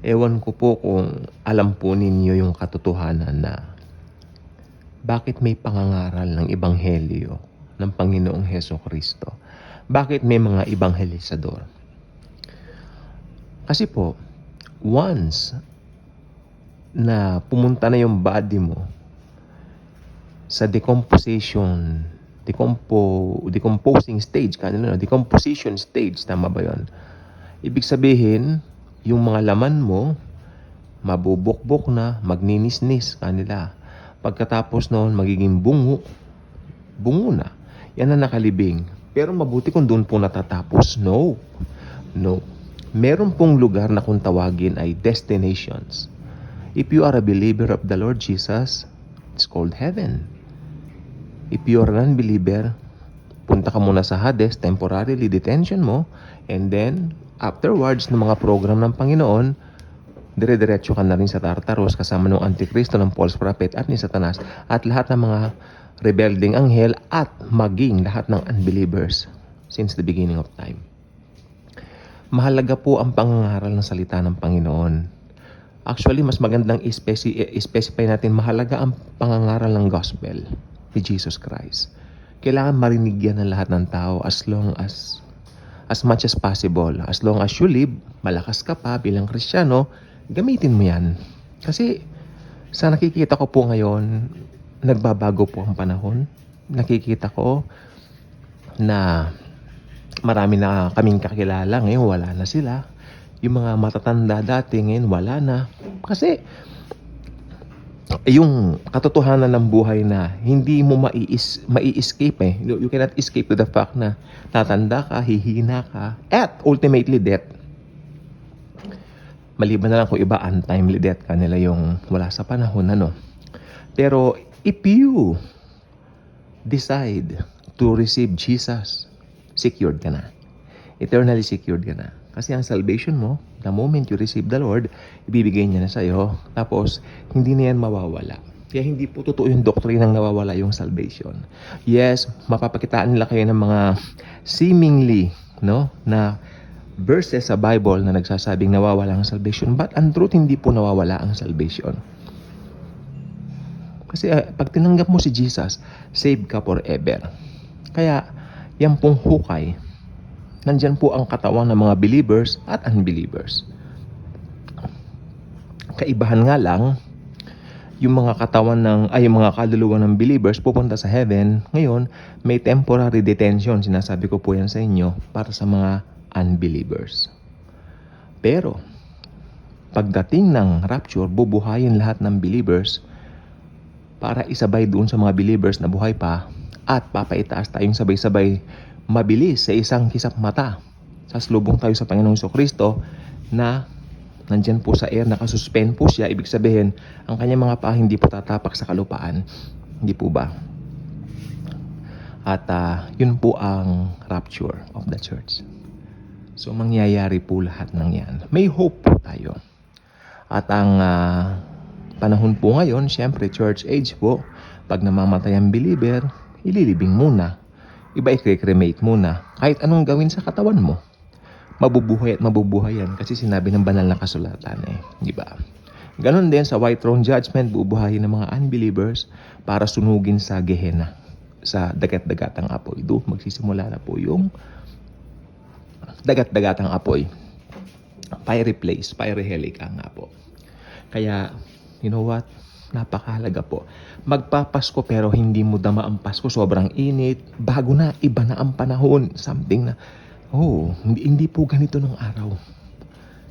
Ewan ko po kung alam po ninyo yung katotohanan na bakit may pangangaral ng Ebanghelyo ng Panginoong Hesukristo. Bakit may mga ebanghelisador? Kasi po, once na pumunta na yung body mo sa decomposing stage, decomposition stage, tama ba yun? Ibig sabihin, yung mga laman mo, mabubukbok na, magninisnis kanila. Pagkatapos noon, magiging bungo na. Yan ang nakalibing. Pero mabuti kung doon po natatapos. No. Meron pong lugar na kung tawagin ay destinations. If you are a believer of the Lord Jesus, it's called heaven. If you are an unbeliever, punta ka muna sa Hades, temporarily detention mo, and then, afterwards, ng mga program ng Panginoon, dire-diretso ka na rin sa Tartarus kasama ng Antikristo, ng false prophet at ni Satanas at lahat ng mga rebelding anghel at maging lahat ng unbelievers since the beginning of time. Mahalaga po ang pangangaral ng salita ng Panginoon. Actually, mas magandang specify natin mahalaga ang pangangaral ng gospel ni Jesus Christ. Kailangan marinig yan ng lahat ng tao as much as possible. As long as you live, malakas ka pa bilang Kristiyano, gamitin mo yan. Kasi sa nakikita ko po ngayon, nagbabago po ang panahon. Nakikita ko na marami na kaming kakilala. Ngayon wala na sila. Yung mga matatanda dati ngayon wala na. Kasi yung katotohanan ng buhay na hindi mo mai-escape eh. You cannot escape to the fact na tatanda ka, hihina ka, at ultimately death. Maliban na lang kung iba untimely death kanila yung wala sa panahon, ano. Pero if you decide to receive Jesus, secured ka na. Eternally secured ka na. Kasi ang salvation mo, the moment you receive the Lord, ibibigay niya na sa'yo. Tapos, hindi na yan mawawala. Kaya hindi po totoo yung doktrinang nawawala yung salvation. Yes, mapapakitaan nila kayo ng mga seemingly, na verses sa Bible na nagsasabing nawawala ang salvation. But ang truth, hindi po nawawala ang salvation. Kasi pag tinanggap mo si Jesus, save ka forever. Kaya, yan pong hukay. Nandyan po ang katawan ng mga believers at unbelievers. Kaibahan nga lang, yung mga katawan yung mga kaluluwa ng believers pupunta sa heaven. Ngayon, may temporary detention. Sinasabi ko po yan sa inyo para sa mga unbelievers. Pero, pagdating ng rapture, bubuhayin lahat ng believers para isabay doon sa mga believers na buhay pa at papaitaas tayong sabay-sabay mabilis sa isang kisap mata. Sasalubong tayo sa Panginoong Jesucristo na nandyan po sa air, nakasuspend po siya. Ibig sabihin, ang kanyang mga paa hindi po tatapak sa kalupaan. Hindi po ba? At yun po ang rapture of the church. So, mangyayari po lahat ng yan. May hope po tayo. At ang panahon po ngayon, syempre, church age po, pag namamatay ang believer, ililibing muna. Iba i-cremate muna. Kahit anong gawin sa katawan mo, mabubuhay at mabubuhay yan kasi sinabi ng banal na kasulatan eh. Di ba? Ganon din sa white throne judgment, bubuhayin ng mga unbelievers para sunugin sa Gehenna, sa dagat-dagatang apoy. Doon magsisimula na po yung dagat-dagatang apoy. Fiery place, fiery hell nga po. Kaya, you know what? Napakahalaga po. Magpapasko pero hindi mo dama ang Pasko. Sobrang init. Bago na, iba na ang panahon. Something na, hindi po ganito nung araw.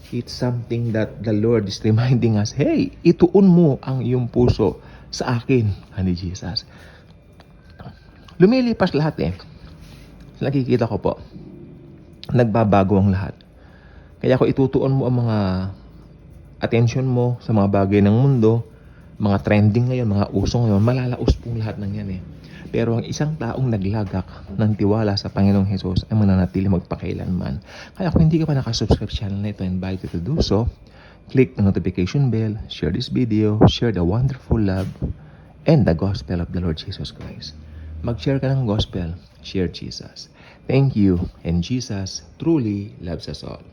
It's something that the Lord is reminding us, hey, ituon mo ang iyong puso sa akin, ni Jesus. Lumilipas lahat eh. Nakikita ko po, nagbabago ang lahat. Kaya kung itutuon mo ang mga attention mo sa mga bagay ng mundo, mga trending ngayon, mga uso ngayon, malalaos pong lahat ng yan eh. Pero ang isang taong naglagak ng tiwala sa Panginoong Hesus ay mananatili magpakailanman. Kaya kung hindi ka pa nakasubscribe sa channel na ito, I invite you to do so. Click the notification bell, share this video, share the wonderful love and the gospel of the Lord Jesus Christ. Mag-share ka ng gospel, share Jesus. Thank you, and Jesus truly loves us all.